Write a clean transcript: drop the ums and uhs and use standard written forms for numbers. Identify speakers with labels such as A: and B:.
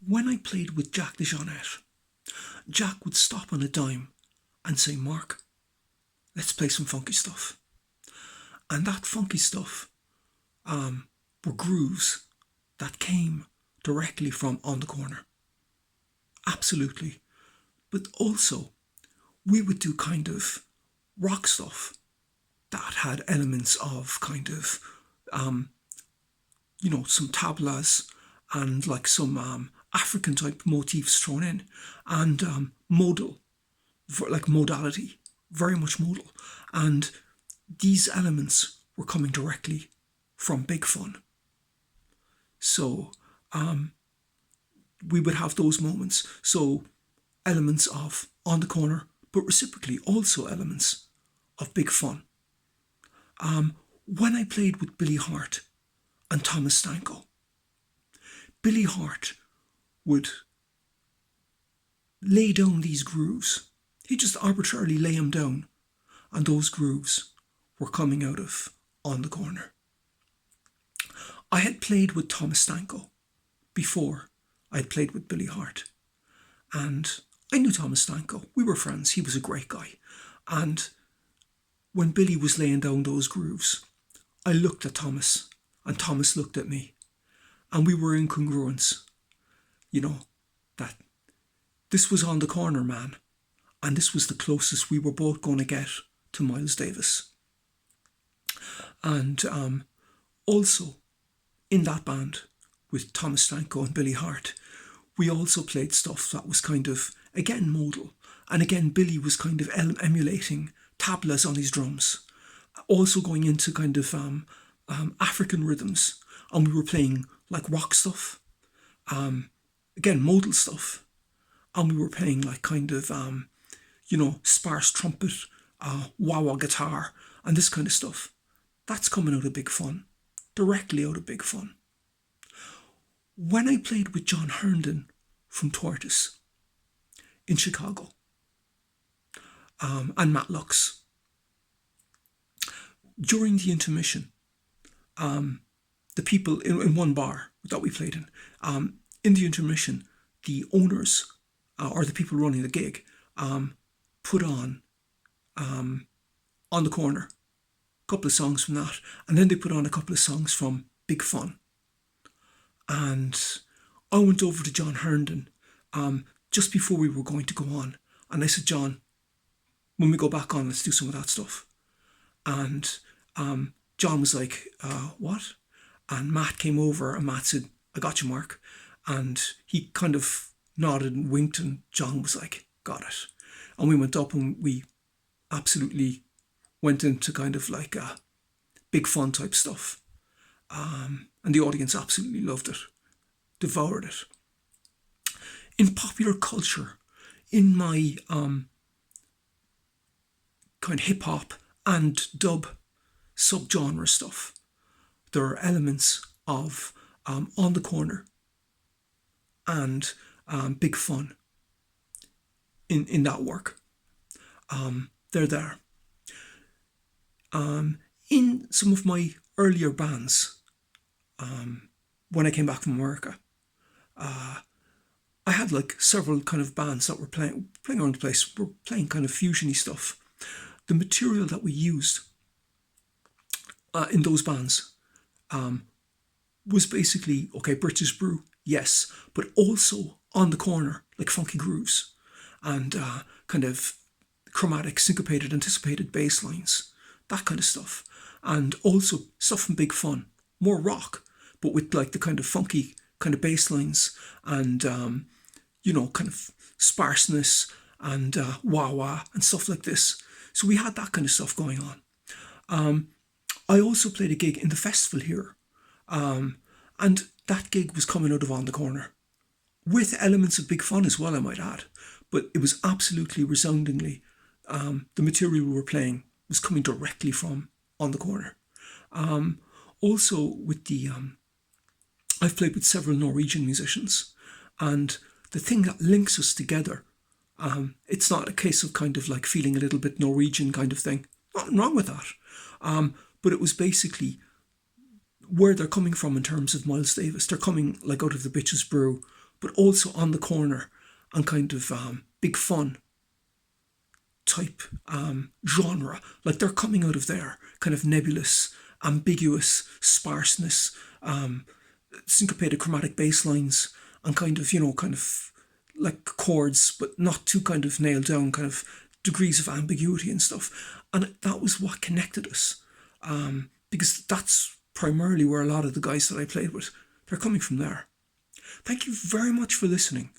A: When I played with Jack DeJohnette, Jack would stop on a dime and say, Mark, let's play some funky stuff. And that funky stuff were grooves that came directly from On the Corner. Absolutely. But also, we would do kind of rock stuff that had elements of kind of, some tablas and like some African type motifs thrown in, and modal, like modality, very much modal. And these elements were coming directly from Big Fun. So we would have those moments. So elements of On the Corner, but reciprocally also elements of Big Fun. When I played with Billy Hart and Thomas Stanko, Billy Hart would lay down these grooves. He'd just arbitrarily lay them down, and those grooves were coming out of On the Corner. I had played with Thomas Stanko before I had played with Billy Hart, and I knew Thomas Stanko. We were friends. He was a great guy. And when Billy was laying down those grooves, I looked at Thomas, and Thomas looked at me, and we were in congruence. That this was On the Corner, man, and this was the closest we were both going to get to Miles Davis. And also, in that band with Thomas Stanko and Billy Hart, we also played stuff that was kind of, again, modal. And again, Billy was kind of emulating tablas on his drums, also going into kind of African rhythms. And we were playing like rock stuff, again, modal stuff. And we were playing like kind of, sparse trumpet, wah-wah guitar, and this kind of stuff. That's coming out of Big Fun, directly out of Big Fun. When I played with John Herndon from Tortoise in Chicago, and Matt Lux, during the intermission, the people in one bar that we played in the intermission, the owners or the people running the gig put on the Corner, a couple of songs from that, and then they put on a couple of songs from Big Fun. And I went over to John Herndon just before we were going to go on, and I said, John, when we go back on, let's do some of that stuff. And John was like, what? And Matt came over, and Matt said, I got you, Mark. And he kind of nodded and winked, and John was like, got it. And we went up, and we absolutely went into kind of like Big Fun type stuff. And the audience absolutely loved it, devoured it. In popular culture, in my kind of hip-hop and dub subgenre stuff, there are elements of On the Corner and Big Fun in that work. They're there. In some of my earlier bands, when I came back from America, I had like several kind of bands that were playing around the place. We're playing kind of fusiony stuff. The material that we used in those bands was basically, okay, British brew, yes, but also On the Corner, like funky grooves and kind of chromatic, syncopated, anticipated bass lines, that kind of stuff. And also stuff from Big Fun, more rock, but with like the kind of funky kind of bass lines and, kind of sparseness and wah-wah and stuff like this. So we had that kind of stuff going on. I also played a gig in the festival here, and that gig was coming out of On the Corner, with elements of Big Fun as well, I might add. But it was absolutely resoundingly, the material we were playing was coming directly from On the Corner. Also with the, I've played with several Norwegian musicians, and the thing that links us together, it's not a case of kind of like feeling a little bit Norwegian kind of thing. Nothing wrong with that. But it was basically where they're coming from in terms of Miles Davis. They're coming like out of the Bitches Brew, but also on the corner and kind of big fun type genre. Like they're coming out of there, kind of nebulous, ambiguous sparseness, syncopated chromatic bass lines, and kind of, kind of like chords, but not too kind of nailed down, kind of degrees of ambiguity and stuff. And that was what connected us, because that's primarily where a lot of the guys that I played with, they're coming from there. Thank you very much for listening.